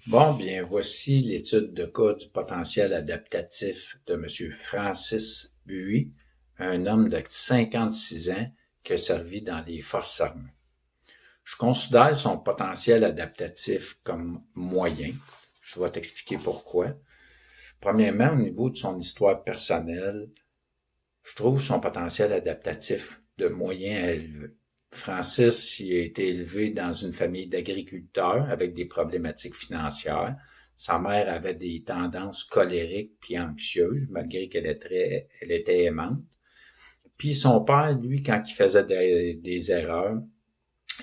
Bon, bien, voici l'étude de cas du potentiel adaptatif de Monsieur Francis Buis, un homme de 56 ans qui a servi dans les forces armées. Je considère son potentiel adaptatif comme moyen. Je vais t'expliquer pourquoi. Premièrement, au niveau de son histoire personnelle, je trouve son potentiel adaptatif de moyen à élevé. Francis il a été élevé dans une famille d'agriculteurs avec des problématiques financières. Sa mère avait des tendances colériques puis anxieuses, malgré elle était aimante. Puis son père, lui, quand il faisait des erreurs,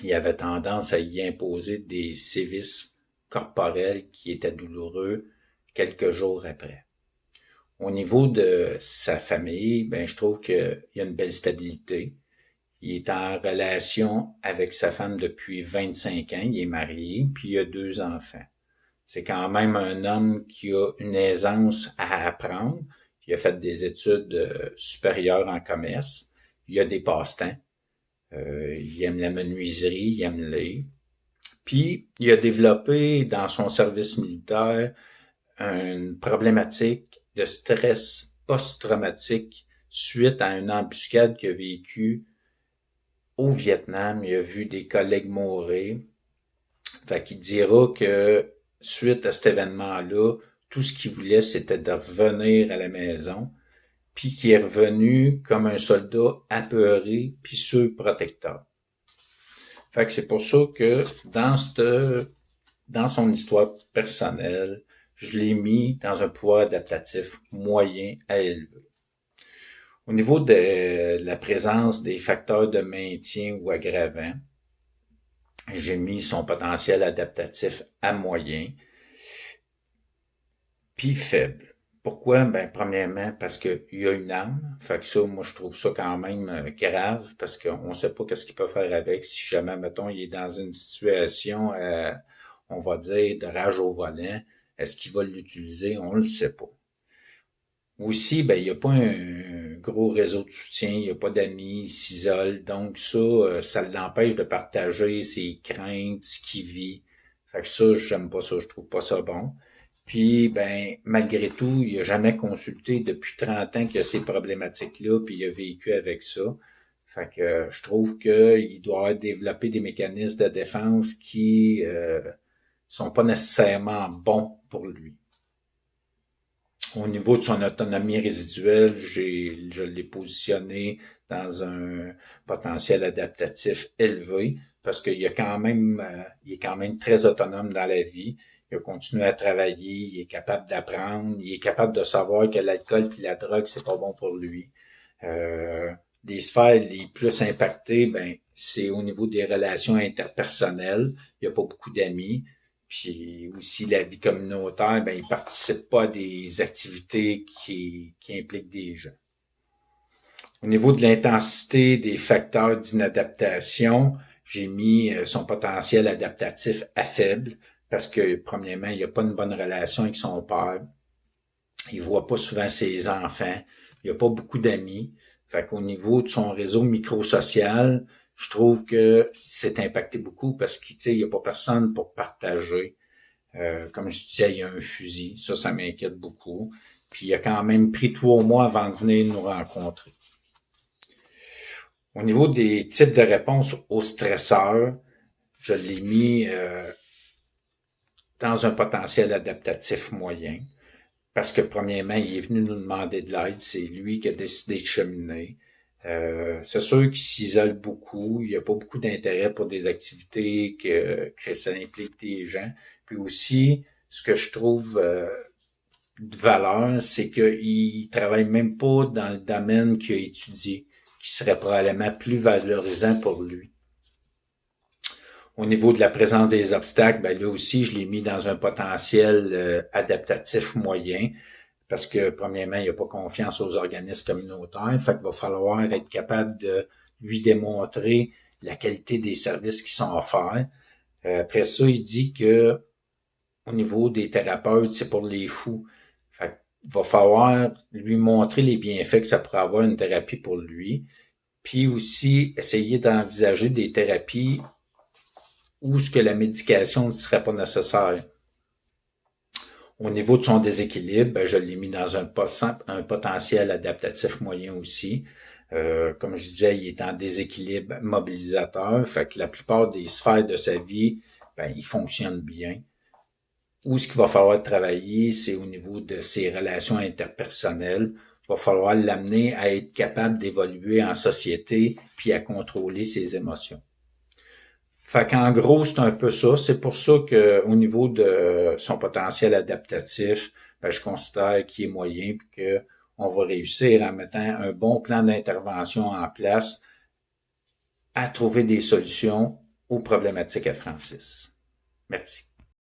il avait tendance à y imposer des sévices corporels qui étaient douloureux quelques jours après. Au niveau de sa famille, ben, je trouve qu'il y a une belle stabilité. Il est en relation avec sa femme depuis 25 ans, il est marié, puis il a 2 enfants. C'est quand même un homme qui a une aisance à apprendre. Il a fait des études supérieures en commerce. Il a des passe-temps. Il aime la menuiserie, il aime lire. Puis, il a développé dans son service militaire une problématique de stress post-traumatique suite à une embuscade qu'il a vécue au Vietnam. Il a vu des collègues mourir. Fait qu'il dira que suite à cet événement-là, tout ce qu'il voulait, c'était de revenir à la maison, puis qu'il est revenu comme un soldat apeuré, puis surprotecteur. Fait que c'est pour ça que dans son histoire personnelle, je l'ai mis dans un pouvoir adaptatif moyen à élevé. Au niveau de la présence des facteurs de maintien ou aggravants, j'ai mis son potentiel adaptatif à moyen, puis faible. Pourquoi? Ben, premièrement, parce qu'il y a une âme. Fait que ça, moi, je trouve ça quand même grave, parce qu'on sait pas qu'est-ce qu'il peut faire avec si jamais, mettons, il est dans une situation, on va dire, de rage au volant. Est-ce qu'il va l'utiliser? On le sait pas. Aussi, ben, il n'y a pas un gros réseau de soutien, il n'y a pas d'amis, il s'isole. Donc ça l'empêche de partager ses craintes, ce qu'il vit. Fait que ça, j'aime pas ça, je trouve pas ça bon. Puis, ben, malgré tout, il a jamais consulté depuis 30 ans qu'il a ces problématiques-là, puis il a vécu avec ça. Fait que je trouve qu'il doit développer des mécanismes de défense qui sont pas nécessairement bons pour lui. Au niveau de son autonomie résiduelle, je l'ai positionné dans un potentiel adaptatif élevé parce qu'il il est quand même très autonome dans la vie. Il a continué à travailler, il est capable d'apprendre, il est capable de savoir que l'alcool et la drogue, c'est pas bon pour lui. Euh, des sphères les plus impactées, ben, c'est au niveau des relations interpersonnelles. Il n'y a pas beaucoup d'amis. Puis aussi la vie communautaire, ben, il participe pas à des activités qui impliquent des gens. Au niveau de l'intensité des facteurs d'inadaptation, j'ai mis son potentiel adaptatif à faible parce que, premièrement, il n'y a pas une bonne relation avec son père. Il voit pas souvent ses enfants. Il n'y a pas beaucoup d'amis. Fait qu'au niveau de son réseau microsocial, je trouve que c'est impacté beaucoup parce qu'il n'y a pas personne pour partager. Comme je disais, il y a un fusil. Ça m'inquiète beaucoup. Puis il a quand même pris 3 mois avant de venir nous rencontrer. Au niveau des types de réponses aux stresseurs, je l'ai mis dans un potentiel adaptatif moyen. Parce que premièrement, il est venu nous demander de l'aide. C'est lui qui a décidé de cheminer. C'est sûr qu'il s'isole beaucoup. Il n'y a pas beaucoup d'intérêt pour des activités que ça implique des gens. Puis aussi, ce que je trouve de valeur, c'est qu'il travaille même pas dans le domaine qu'il a étudié, qui serait probablement plus valorisant pour lui. Au niveau de la présence des obstacles, ben là aussi, je l'ai mis dans un potentiel adaptatif moyen, parce que premièrement, il n'a pas confiance aux organismes communautaires, fait qu'il va falloir être capable de lui démontrer la qualité des services qui sont offerts. Après ça, il dit que au niveau des thérapeutes, c'est pour les fous. Fait qu'il va falloir lui montrer les bienfaits que ça pourrait avoir une thérapie pour lui. Puis aussi, essayer d'envisager des thérapies où ce que la médication ne serait pas nécessaire. Au niveau de son déséquilibre, ben, je l'ai mis dans un potentiel adaptatif moyen aussi. Comme je disais, il est en déséquilibre mobilisateur, fait que la plupart des sphères de sa vie, ben, il fonctionne bien. Où ce qu'il va falloir travailler, c'est au niveau de ses relations interpersonnelles. Il va falloir l'amener à être capable d'évoluer en société puis à contrôler ses émotions. Fait qu'en gros, c'est un peu ça. C'est pour ça que au niveau de son potentiel adaptatif, ben, je considère qu'il est moyen puis que on va réussir en mettant un bon plan d'intervention en place à trouver des solutions aux problématiques à Francis. Merci.